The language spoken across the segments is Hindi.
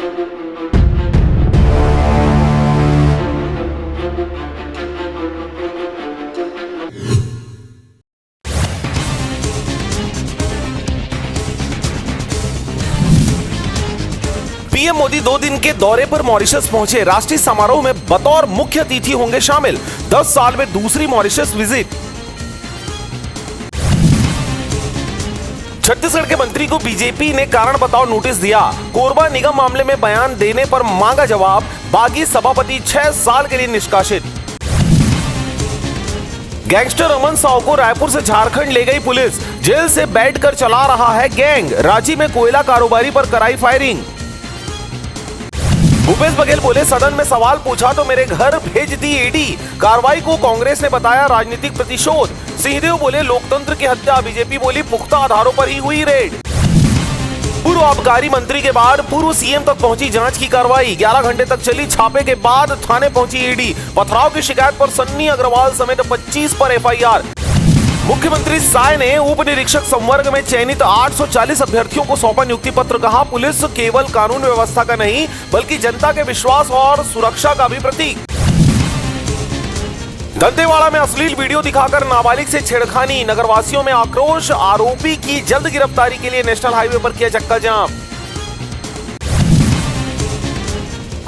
पीएम मोदी 2 दिन के दौरे पर मॉरिशस पहुंचे। राष्ट्रीय समारोह में बतौर मुख्य अतिथि होंगे शामिल। 10 साल में दूसरी मॉरिशस विजिट। छत्तीसगढ़ के मंत्री को बीजेपी ने कारण बताओ नोटिस दिया। कोरबा निगम मामले में बयान देने पर मांगा जवाब। बागी सभापति 6 साल के लिए निष्कासित। गैंगस्टर अमन साव को रायपुर से झारखंड ले गई पुलिस। जेल से बैठकर चला रहा है गैंग। रांची में कोयला कारोबारी पर कराई फायरिंग। भूपेश बघेल बोले, सदन में सवाल पूछा तो मेरे घर भेज दी ईडी। कार्रवाई को कांग्रेस ने बताया राजनीतिक प्रतिशोध। सिंहदेव बोले, लोकतंत्र की हत्या। बीजेपी बोली, पुख्ता आधारों पर ही हुई रेड। पूर्व आबकारी मंत्री के बाद पूर्व सीएम तक पहुंची जांच की कार्रवाई। 11 घंटे तक चली छापे के बाद थाने पहुंची ईडी। पथराव की शिकायत पर सन्नी अग्रवाल समेत 25 पर एफआईआर। मुख्यमंत्री साय ने उप निरीक्षक संवर्ग में चयनित 840 अभ्यर्थियों को सौंपा नियुक्ति पत्र। कहा, पुलिस केवल कानून व्यवस्था का नहीं बल्कि जनता के विश्वास और सुरक्षा का भी प्रतीक। दंतेवाड़ा में अश्लील वीडियो दिखाकर नाबालिग से छेड़खानी। नगरवासियों में आक्रोश। आरोपी की जल्द गिरफ्तारी के लिए नेशनल हाईवे पर किया चक्का जाम।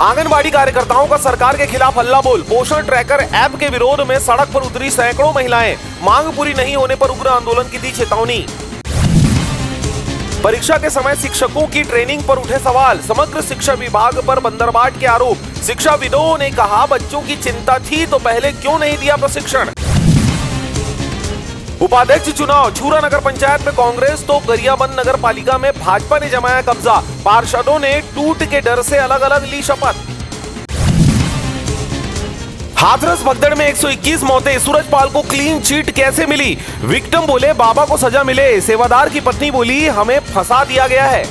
आंगनबाड़ी कार्यकर्ताओं का सरकार के खिलाफ हल्ला बोल। पोषण ट्रैकर ऐप के विरोध में सड़क पर उतरी सैकड़ों महिलाएं। मांग पूरी नहीं होने पर उग्र आंदोलन की दी चेतावनी। परीक्षा के समय शिक्षकों की ट्रेनिंग पर उठे सवाल। समग्र शिक्षा विभाग पर बंदरबाट के आरोप। शिक्षाविदों ने कहा, बच्चों की चिंता थी तो पहले क्यों नहीं दिया प्रशिक्षण। उपाध्यक्ष चुनाव। छूरा नगर पंचायत में कांग्रेस तो गरियाबंद नगर पालिका में भाजपा ने जमाया कब्जा। पार्षदों ने टूट के डर से अलग अलग ली शपथ। हाथरस भगदड़ में 121 मौतें। सूरजपाल को क्लीन चिट कैसे मिली? विक्टिम बोले, बाबा को सजा मिले। सेवादार की पत्नी बोली, हमें फंसा दिया गया है।